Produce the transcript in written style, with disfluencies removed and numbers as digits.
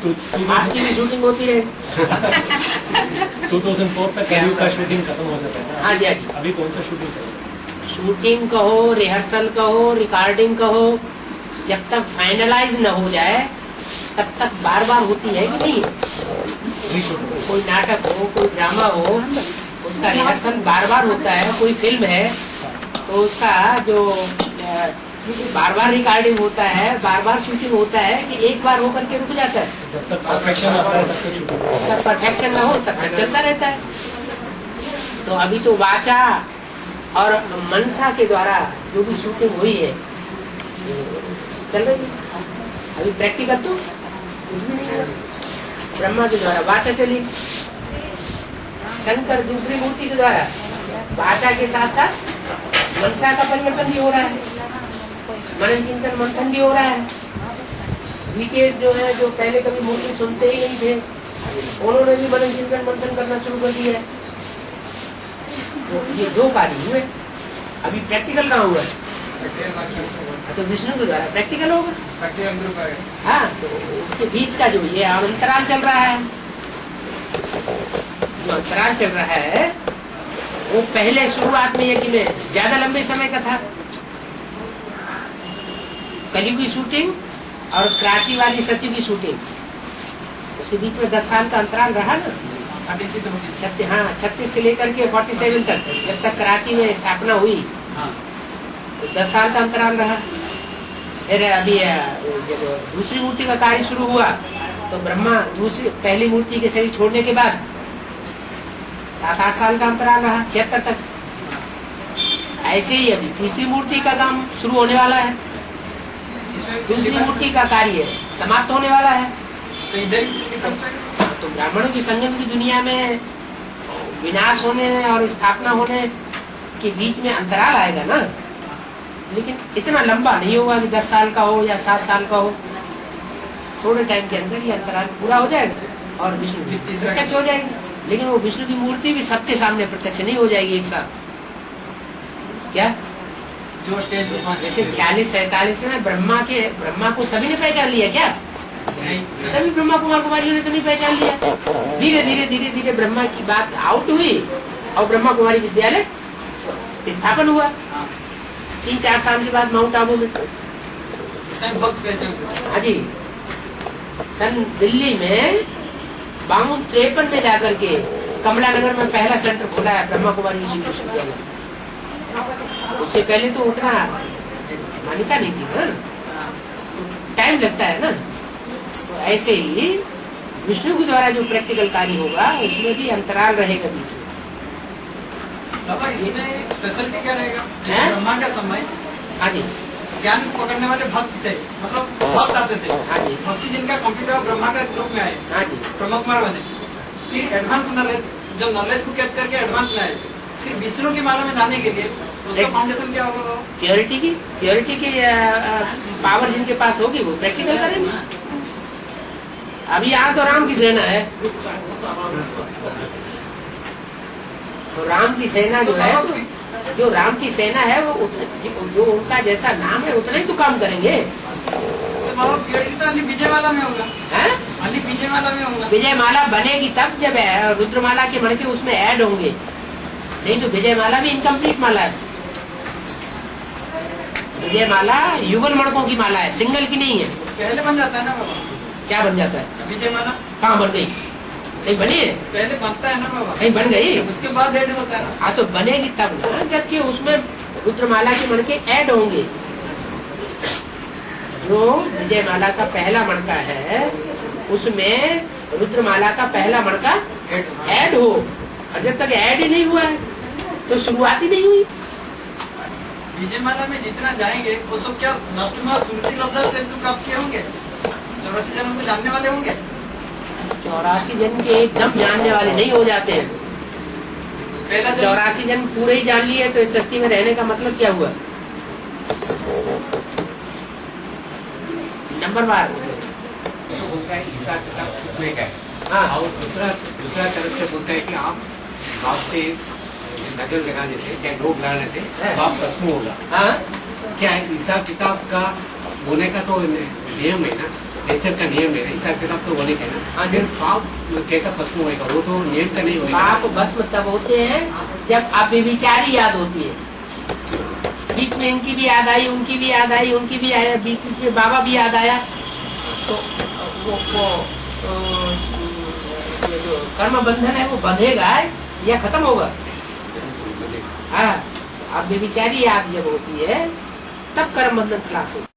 आपकी भी शूटिंग होती है। 2004 तक करीब का शूटिंग खत्म हो जाता है। हाँ जी, हाँ जी। अभी कौन सा शूटिंग चल रहा है? शूटिंग कहो, रिहर्सल कहो, रिकॉर्डिंग कहो, जब तक फाइनलाइज न हो जाए तब तक बार बार होती है कि नहीं? कोई नाटक हो, कोई ड्रामा हो, उसका रिहर्सल बार बार होता है। कोई फिल्म है तो उसका जो बार बार रिकॉर्डिंग होता है, बार बार शूटिंग होता है कि एक बार होकर के रुक जाता है। जब तक परफेक्शन आता है तब तक शूटिंग। जब परफेक्शन न हो तब तक चलता रहता है। तो अभी तो वाचा और मनसा के द्वारा जो भी शूटिंग हुई है चल रही है। अभी प्रैक्टिकल तो कुछ भी नहीं है। ब्रह्मा के द्वारा वाचा चली, शंकर दूसरी मूर्ति के द्वारा वाचा के साथ साथ मनसा का परिवर्तन भी हो रहा है, मनन चिंतन मंथन भी हो रहा है। बीके जो है, जो पहले कभी मूर्ति सुनते ही नहीं थे, उन्होंने भी मनन चिंतन मंथन करना शुरू कर दिया है। तो ये दो कार्य हुए। अभी प्रैक्टिकल कहाँ हुआ है? तो विष्णु के द्वारा प्रैक्टिकल होगा। हाँ, तो उसके बीच का जो ये अंतराल चल रहा है, जो अंतराल चल रहा है वो पहले शुरुआत में यज्ञ में ज्यादा लंबे समय का था। कलयुग की शूटिंग और प्राची वाली सत्यु की शूटिंग, उसके बीच में 10 साल का अंतराल रहा ना। 36 से लेकर के 47 तक, जब तक कराची में स्थापना हुई तो 10 साल का अंतराल रहा। फिर अभी जब दूसरी मूर्ति का कार्य शुरू हुआ तो ब्रह्मा दूसरी पहली मूर्ति के शरीर छोड़ने के बाद 7-8 साल का अंतराल रहा, 76 तक। ऐसे ही अभी तीसरी मूर्ति का काम शुरू होने वाला है, दूसरी मूर्ति का कार्य समाप्त होने वाला है। तो ब्राह्मणों की संगम की दुनिया में विनाश होने और स्थापना होने के बीच में अंतराल आएगा ना, लेकिन इतना लंबा नहीं होगा कि 10 साल का हो या 7 साल का हो। थोड़े टाइम के अंदर ये अंतराल पूरा हो जाएगा और विष्णु की प्रत्यक्ष हो जाएगी। लेकिन वो विष्णु की मूर्ति भी सबके सामने प्रत्यक्ष नहीं हो जाएगी एक साथ। क्या जो स्टेज जैसे 46-47 में ब्रह्मा को सभी ने पहचान लिया क्या? सभी ब्रह्मा कुमार कुमारियों ने तो नहीं पहचान लिया। धीरे धीरे ब्रह्मा की बात आउट हुई और ब्रह्मा कुमारी विद्यालय स्थापन हुआ। 3-4 साल के बाद माउंट आबू में। हाँ जी, सन दिल्ली में 52-53 में जाकर के कमला नगर में पहला सेंटर खोला है ब्रह्मा कुमारी विश्वविद्यालय। उससे पहले तो उतना मान्यता नहीं थी ना, टाइम लगता है ना। तो ऐसे ही विष्णु के द्वारा जो प्रैक्टिकल कार्य होगा उसमें भी अंतराल रहेगा बीच में। इसमें स्पेशलिटी क्या रहेगा? हैं? ब्रह्मा का समय हाँ जी, ज्ञान पकड़ने वाले भक्त थे, मतलब भक्त आते थे। हाँ जी, भक्ति जिनका कंप्यूटर ब्रह्मा का ग्रुप में आए, हाँ जी। ब्रह्मा कुमार बने, फिर एडवांस नॉलेज, जो नॉलेज को कैच करके एडवांस में आए, फिर विष्णु की माला में जाने के लिए उसका फाउंडेशन क्या होगा? प्योरिटी की पावर जिनके पास होगी वो प्रैक्टिकल करेंगे। अभी यहाँ तो राम की सेना है, तो राम की सेना जो है, जो राम की सेना है वो जो उनका जैसा नाम है उतना ही तो काम करेंगे। तो बाबा प्योरिटी तो अली विजयमाला में होगा, अली विजयमाला में होगा। विजयमाला बनेगी तब जब रुद्रमाला के मणके उसमें ऐड होंगे, नहीं तो विजयमाला भी इनकम्प्लीट माला है। विजयमाला युगल मणकों की माला है, सिंगल की नहीं है। पहले बन जाता है ना बाबा? क्या बन जाता है? विजयमाला कहाँ बन गई? नहीं बनी है, पहले बनता है ना बाबा? नहीं बन गई, उसके बाद ऐड होता है ना। हाँ तो बनेगी तब ना जबकि उसमें रुद्रमाला के मणके ऐड होंगे। जो विजयमाला का पहला मणका है उसमें रुद्रमाला का पहला मणका ऐड हो, और जब तक ऐड ही नहीं हुआ है तो शुरुआत ही नहीं हुई। विजयमाला में जितना जाएंगे वो सब क्या नष्टमा सुरती प्राप्त किए होंगे? 84 जन्म को जानने वाले होंगे? 84 जन्म के एकदम जानने वाले नहीं हो जाते हैं। पहला 84 जन्म पूरे ही जान लिए तो इस सृष्टि में रहने का मतलब क्या हुआ? नंबर बार बोलता है हिसाब किताब कितने का है। हाँ, और दूसरा तरफ से बोलता है कि आप बाप से नजर लगाने से या रोग लगाने से बाप खत्म होगा। हाँ, क्या है हिसाब किताब का होने का तो नियम है ना, नेचर का नियम है, हिसाब किताब तो वो नहीं हाँ कहना। जी। फिर पाप कैसा भस्म होएगा, वो तो नियम का नहीं होएगा। पाप भस्म तब होते हैं जब आप बेविचारी याद होती है। बीच में इनकी भी याद आई, उनकी भी याद आई, उनकी भी आया, बीच में बाबा भी याद आया, तो वो ये जो कर्म बंधन है वो बंधेगा या खत्म होगा? हाँ, आप बेविचारी याद जब होती है तब कर्म बंधन क्लास होता है।